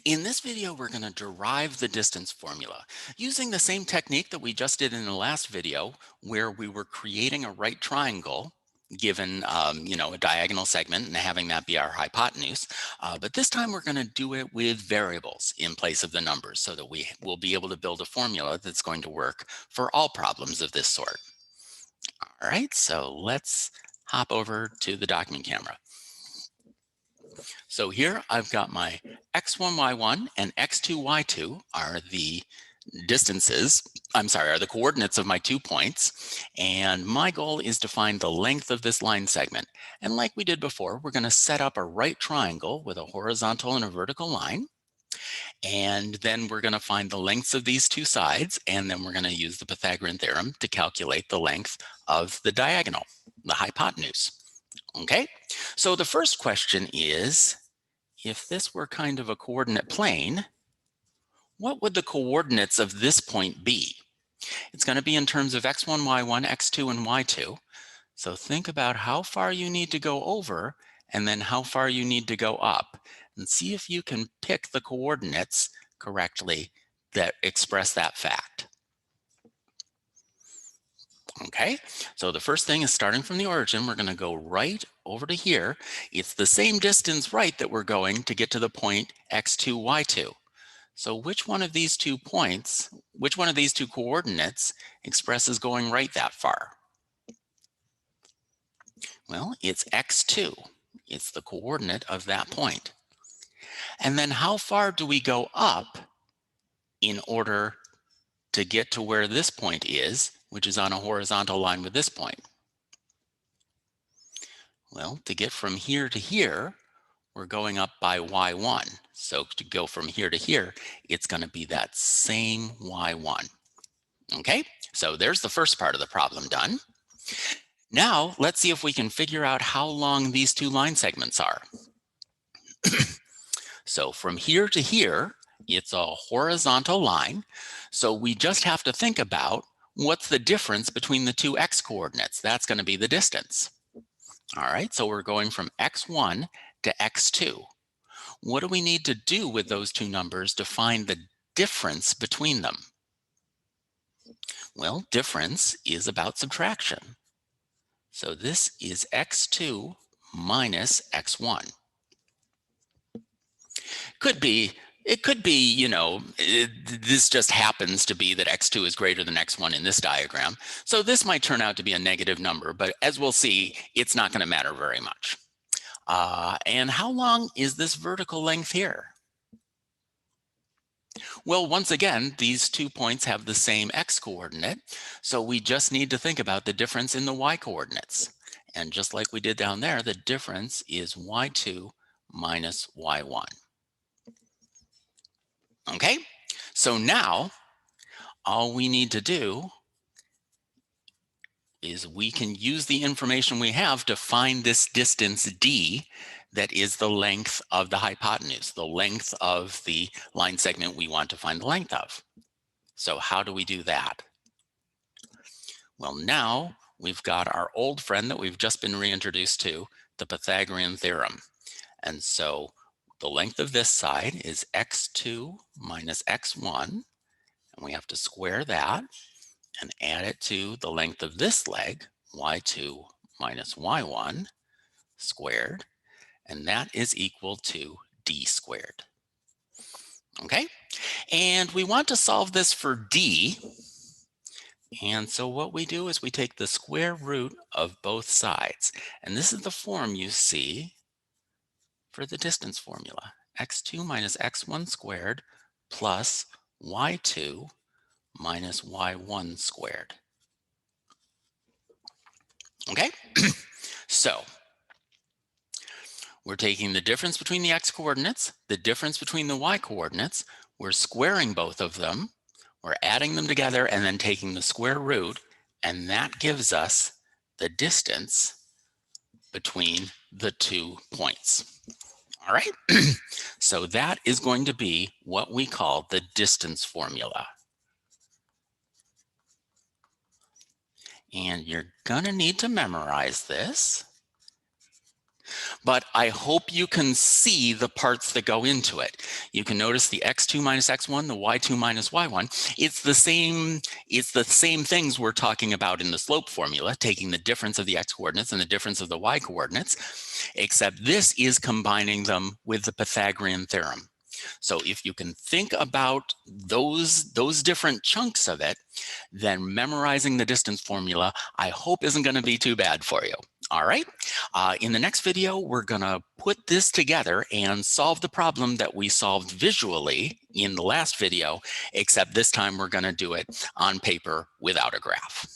In this video, we're going to derive the distance formula using the same technique that we just did in the last video, where we were creating a right triangle given a diagonal segment and having that be our hypotenuse. But this time we're going to do it with variables in place of the numbers so that we will be able to build a formula that's going to work for all problems of this sort. All right, so let's hop over to the document camera. So here I've got my x1, y1 and x2, y2 are the are the coordinates of my 2 points. And my goal is to find the length of this line segment. And like we did before, we're going to set up a right triangle with a horizontal and a vertical line. And then we're going to find the lengths of these two sides. And then we're going to use the Pythagorean theorem to calculate the length of the diagonal, the hypotenuse. Okay, so the first question is, if this were kind of a coordinate plane, what would the coordinates of this point be? It's going to be in terms of x1, y1, x2, and y2. So think about how far you need to go over and then how far you need to go up, and see if you can pick the coordinates correctly that express that fact. Okay, so the first thing is starting from the origin, we're going to go right over to here. It's the same distance right that we're going to get to the point x2, y2. So which one of these 2 points, which one of these 2 coordinates expresses going right that far? Well, it's x2. It's the coordinate of that point. And then how far do we go up in order to get to where this point is, which is on a horizontal line with this point? Well, to get from here to here, we're going up by y1. So to go from here to here, it's going to be that same y1. Okay, so there's the first part of the problem done. Now, let's see if we can figure out how long these 2 line segments are. So from here to here, it's a horizontal line. So we just have to think about what's the difference between the 2 x coordinates. That's going to be the distance. All right, so we're going from x1 to x2. What do we need to do with those 2 numbers to find the difference between them? Well, difference is about subtraction. So this is x2 minus x1. It could be, this just happens to be that x2 is greater than x1 in this diagram. So this might turn out to be a negative number, but as we'll see, it's not going to matter very much. And how long is this vertical length here? Well, once again, these 2 points have the same x coordinate, so we just need to think about the difference in the y coordinates. And just like we did down there, the difference is y2 minus y1. Okay, so now all we need to do is we can use the information we have to find this distance d that is the length of the hypotenuse, the length of the line segment we want to find the length of. So how do we do that? Well, now we've got our old friend that we've just been reintroduced to, the Pythagorean theorem. And so the length of this side is x2 minus x1, and we have to square that and add it to the length of this leg, y2 minus y1 squared, and that is equal to d squared. Okay, and we want to solve this for d, and so what we do is we take the square root of both sides, and this is the form you see for the distance formula, x2 minus x1 squared plus y2 minus y1 squared. Okay, so we're taking the difference between the x coordinates, the difference between the y coordinates, we're squaring both of them, we're adding them together and then taking the square root, and that gives us the distance between the 2 points. All right, so that is going to be what we call the distance formula. And you're gonna need to memorize this. But I hope you can see the parts that go into it. You can notice the x2 minus x1, the y2 minus y1. It's the same things we're talking about in the slope formula, taking the difference of the x coordinates and the difference of the y coordinates, except this is combining them with the Pythagorean theorem. So if you can think about those different chunks of it, then memorizing the distance formula, I hope isn't going to be too bad for you. All right. In the next video, we're going to put this together and solve the problem that we solved visually in the last video, except this time we're going to do it on paper without a graph.